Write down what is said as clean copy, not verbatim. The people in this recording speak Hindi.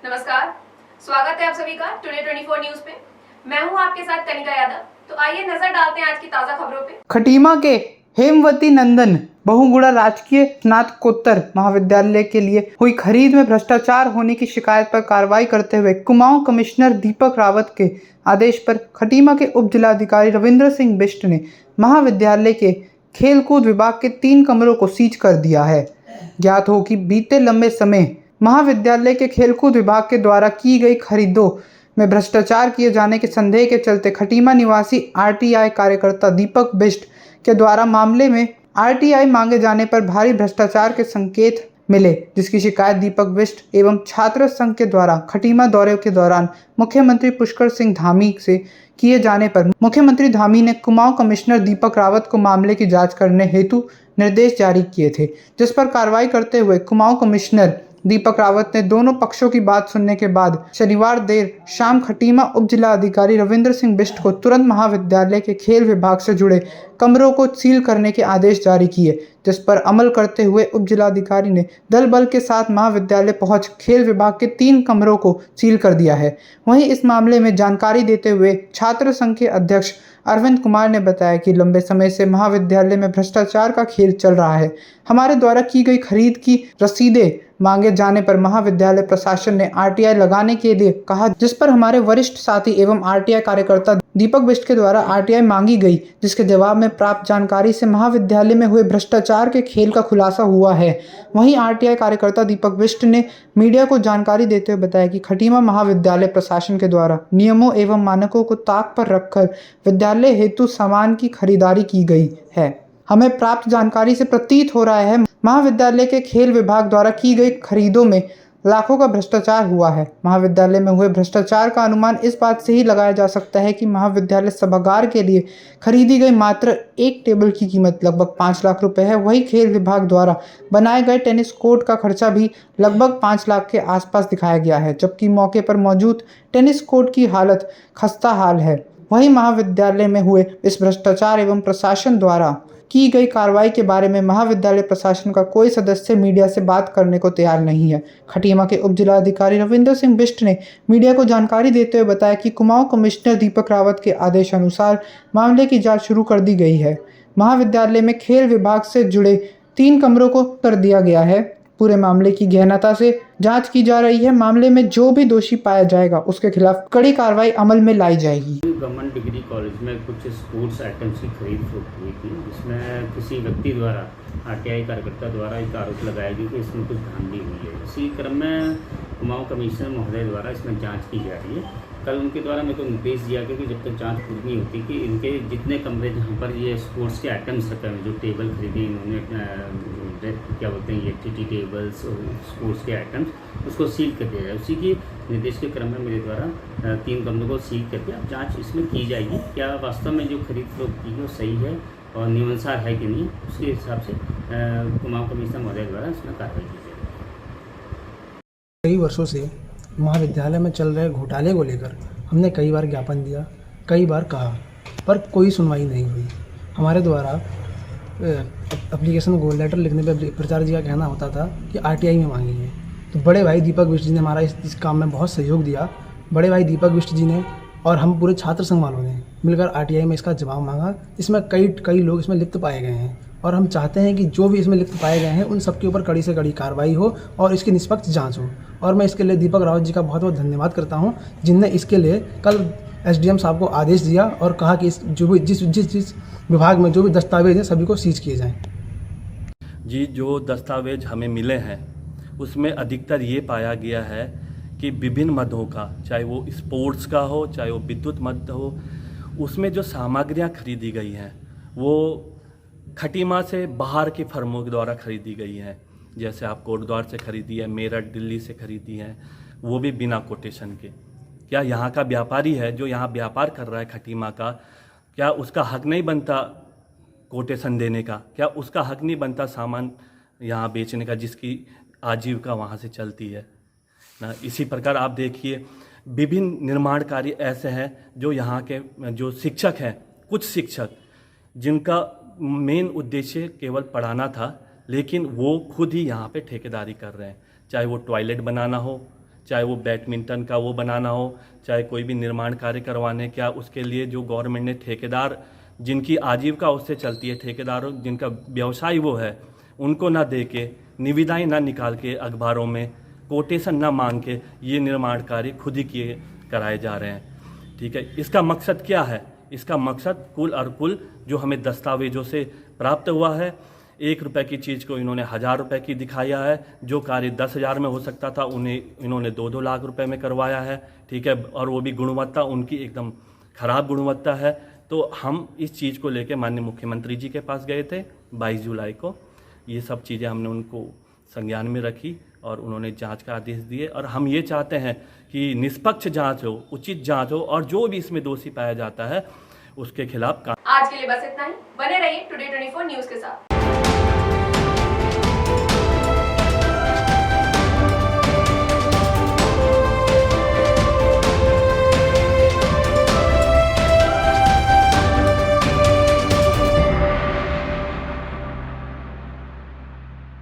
नमस्कार, स्वागत है आप सभी का टुडे 24 न्यूज पे। मैं हूं आपके साथ कनिका यादव। तो आइए नजर डालते हैं आज की ताजा खबरों पे। खटीमा के हेमवती नंदन बहुगुणा राजकीय स्नातकोत्तर महाविद्यालय के लिए हुई खरीद में भ्रष्टाचार होने की शिकायत पर कार्रवाई करते हुए कुमाऊं कमिश्नर दीपक रावत के आदेश पर खटीमा के उप जिलाधिकारी रविंद्र सिंह बिष्ट ने महाविद्यालय के खेलकूद विभाग के 3 कमरों को सीज कर दिया है। ज्ञात हो कि बीते लंबे समय महाविद्यालय के खेलकूद विभाग के द्वारा की गई खरीदों में भ्रष्टाचार किए जाने के संदेह के चलते खटीमा निवासी आरटीआई कार्यकर्ता दीपक बिष्ट के द्वारा मामले में आरटीआई मांगे जाने पर भारी भ्रष्टाचार के संकेत मिले, जिसकी शिकायत दीपक बिष्ट एवं छात्र संघ के द्वारा खटीमा दौरे के दौरान मुख्यमंत्री पुष्कर सिंह धामी से किए जाने पर मुख्यमंत्री धामी ने कुमाऊं कमिश्नर दीपक रावत को मामले की जांच करने हेतु निर्देश जारी किए थे, जिस पर कार्रवाई करते हुए कुमाऊं कमिश्नर दीपक रावत ने दोनों पक्षों की बात सुनने के बाद शनिवार देर शाम खटीमा उप जिला अधिकारी रविंद्र सिंह बिष्ट को तुरंत महाविद्यालय के खेल विभाग से जुड़े कमरों को सील करने के आदेश जारी किए, जिस पर अमल करते हुए उप जिलाधिकारी ने दल बल के साथ महाविद्यालय पहुंच खेल विभाग के 3 कमरों को सील कर दिया है। वहीं इस मामले में जानकारी देते हुए छात्र संघ के अध्यक्ष अरविंद कुमार ने बताया कि लंबे समय से महाविद्यालय में भ्रष्टाचार का खेल चल रहा है। हमारे द्वारा की गई खरीद की रसीदें मांगे जाने पर महाविद्यालय प्रशासन ने आरटीआई लगाने के लिए कहा, जिस पर हमारे वरिष्ठ साथी एवं आरटीआई कार्यकर्ता दीपक बिष्ट के द्वारा आरटीआई मांगी गई, जिसके जवाब में प्राप्त जानकारी से महाविद्यालय में हुए भ्रष्टाचार के खेल का खुलासा हुआ है। वहीं आरटीआई कार्यकर्ता दीपक बिष्ट ने मीडिया को जानकारी देते हुए बताया कि खटीमा महाविद्यालय प्रशासन के द्वारा नियमों एवं मानकों को ताक पर रखकर विद्यालय हेतु सामान की खरीदारी की गई है। हमें प्राप्त जानकारी से प्रतीत हो रहा है महाविद्यालय के खेल विभाग द्वारा की गई खरीदों में लाखों का भ्रष्टाचार हुआ है। महाविद्यालय में हुए भ्रष्टाचार का अनुमान इस बात से ही लगाया जा सकता है कि महाविद्यालय सभागार के लिए खरीदी गई मात्र एक टेबल की कीमत लगभग 5 लाख रुपए है। वही खेल विभाग द्वारा बनाए गए टेनिस कोर्ट का खर्चा भी लगभग 5 लाख के आसपास दिखाया गया है, जबकि मौके पर मौजूद टेनिस कोर्ट की हालत खस्ता हाल है। वहीं महाविद्यालय में हुए इस भ्रष्टाचार एवं प्रशासन द्वारा की गई कार्रवाई के बारे में महाविद्यालय प्रशासन का कोई सदस्य मीडिया से बात करने को तैयार नहीं है। खटीमा के उप जिलाधिकारी रविंद्र सिंह बिष्ट ने मीडिया को जानकारी देते हुए बताया कि कुमाऊं कमिश्नर दीपक रावत के आदेश अनुसार मामले की जांच शुरू कर दी गई है। महाविद्यालय में खेल विभाग से जुड़े 3 कमरों को कर दिया गया है। पूरे मामले की गहनता से जांच की जा रही है। मामले में जो भी दोषी पाया जाएगा उसके खिलाफ कड़ी कार्रवाई अमल में लाई जाएगी। गवर्नमेंट डिग्री कॉलेज में कुछ स्पोर्ट्स आइटम्स की खरीद फरोख्त हुई थी, जिसमें किसी व्यक्ति द्वारा आरटीआई कार्यकर्ता द्वारा एक आरोप लगाया गया कि इसमें कुछ धांधली हुई है। इसी क्रम में कुमाऊं कमिश्नर महोदय द्वारा इसमें जांच की जा रही है। कल उनके द्वारा मेरे को निर्देश दिया गया कि जब तक जांच पूरी नहीं होती कि इनके जितने कमरे जहाँ पर ये स्पोर्ट्स के आइटम्स रखे हैं, जो टेबल खरीदे इन्होंने, क्या बोलते हैं, ये टी टेबल्स और स्पोर्ट्स के आइटम्स, उसको सील कर दिया जाए। उसी की निर्देश के क्रम में मेरे द्वारा 3 कमरों को सील करके अब जाँच इसमें की जाएगी, क्या वास्तव में जो खरीद फरोख्त की है वो सही है और नियमानुसार है कि नहीं। उसके हिसाब से कुमाऊं कमिश्नर महोदय द्वारा इसमें कार्रवाई की जाएगी। कई वर्षों से महाविद्यालय में चल रहे घोटाले को लेकर हमने कई बार ज्ञापन दिया, कई बार कहा, पर कोई सुनवाई नहीं हुई। हमारे द्वारा एप्लीकेशन गोल लेटर लिखने पे प्रचार जी का कहना होता था कि आरटीआई में मांगेंगे। तो बड़े भाई दीपक बिष्ट जी ने हमारा इस काम में बहुत सहयोग दिया। बड़े भाई दीपक बिष्ट जी ने और हम पूरे छात्र संघ वालों ने मिलकर आरटीआई में इसका जवाब मांगा। इसमें कई लोग इसमें लिप्त पाए गए हैं और हम चाहते हैं कि जो भी इसमें लिप्त पाए गए हैं उन सबके ऊपर कड़ी से कड़ी कार्रवाई हो और इसकी निष्पक्ष जांच हो। और मैं इसके लिए दीपक रावत जी का बहुत बहुत धन्यवाद करता हूं, जिनने इसके लिए कल एसडीएम साहब को आदेश दिया और कहा कि जिस विभाग में जो भी दस्तावेज हैं सभी को सीज किए जाएँ। जी, जो दस्तावेज हमें मिले हैं उसमें अधिकतर ये पाया गया है कि विभिन्न मदों का, चाहे वो स्पोर्ट्स का हो, चाहे वो विद्युत मद हो, उसमें जो सामग्रियां खरीदी गई हैं वो खटीमा से बाहर की फर्मों के द्वारा खरीदी गई हैं। जैसे आप कोटद्वार से खरीदी है, मेरठ दिल्ली से खरीदी है, वो भी बिना कोटेशन के। क्या यहाँ का व्यापारी है जो यहाँ व्यापार कर रहा है खटीमा का, क्या उसका हक नहीं बनता कोटेशन देने का? क्या उसका हक नहीं बनता सामान यहाँ बेचने का जिसकी आजीविका वहाँ से चलती है ना? इसी प्रकार आप देखिए विभिन्न निर्माण कार्य ऐसे हैं जो यहाँ के जो शिक्षक हैं, कुछ शिक्षक जिनका मेन उद्देश्य केवल पढ़ाना था, लेकिन वो खुद ही यहाँ पे ठेकेदारी कर रहे हैं। चाहे वो टॉयलेट बनाना हो, चाहे वो बैडमिंटन का वो बनाना हो, चाहे कोई भी निर्माण कार्य करवाने का, उसके लिए जो गवर्नमेंट ने ठेकेदार जिनकी आजीविका उससे चलती है, ठेकेदारों जिनका व्यवसाय वो है, उनको ना दे के, निविदाएँ ना निकाल के, अखबारों में कोटेशन ना मांग के ये निर्माण कार्य खुद ही किए कराए जा रहे हैं। ठीक है, इसका मकसद क्या है? इसका मकसद कुल और कुल जो हमें दस्तावेजों से प्राप्त हुआ है, 1 रुपये की चीज़ को इन्होंने 1000 रुपये की दिखाया है। जो कार्य 10,000 में हो सकता था उन्हें इन्होंने 2-2 लाख रुपए में करवाया है। ठीक है, और वो भी गुणवत्ता उनकी एकदम ख़राब गुणवत्ता है। तो हम इस चीज़ को लेकर माननीय मुख्यमंत्री जी के पास गए थे 22 जुलाई को। ये सब चीज़ें हमने उनको संज्ञान में रखी और उन्होंने जांच का आदेश दिए, और हम ये चाहते हैं कि निष्पक्ष जांच हो, उचित जांच हो, और जो भी इसमें दोषी पाया जाता है उसके खिलाफ आज के लिए बस इतना ही। बने रहिए टुडे 24 न्यूज़ के साथ।